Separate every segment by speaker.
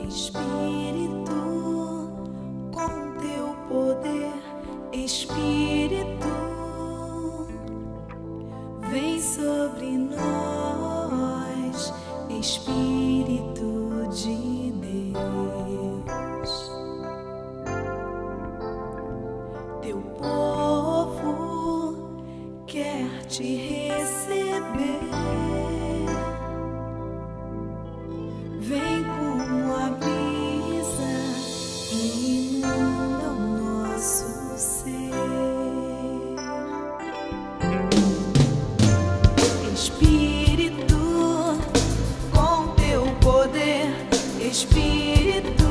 Speaker 1: Espírito, com teu poder, Espírito, vem sobre nós, Espírito de Deus. Teu povo quer te receber. Vem como a brisa e inunda o nosso ser. Espírito, com teu poder, Espírito,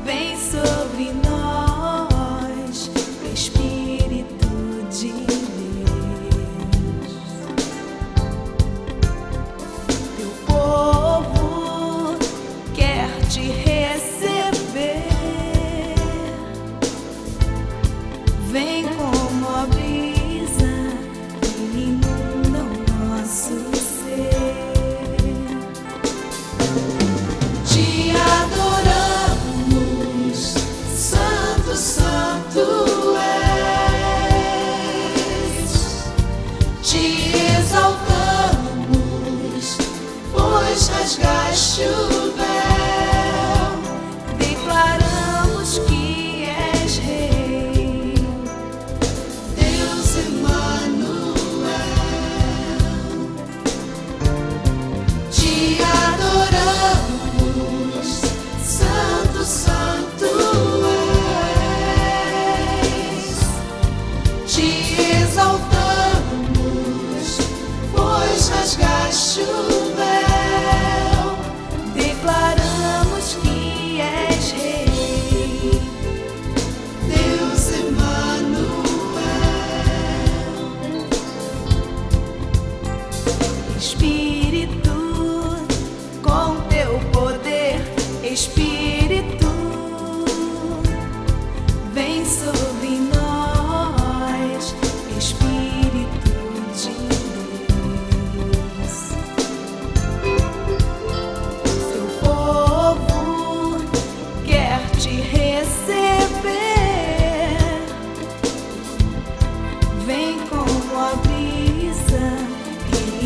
Speaker 1: vem sobre nós, Espírito de Deus. Teu povo quer te receber. Vem como a brisa e inunda o nosso ser. Te adoramos, Santo, Santo és. Te exaltamos, pois rasgaste o véu. Declaramos que és Rei, Deus Emanuel. Te adoramos, Santo, Santo és. Te exaltamos, pois rasgaste o véu. Declaramos que és Rei, Deus Emanuel. Espírito, com teu poder, Espírito, vem sobre nós, Espírito de Deus. Seu povo quer te receber. Vem como a brisa e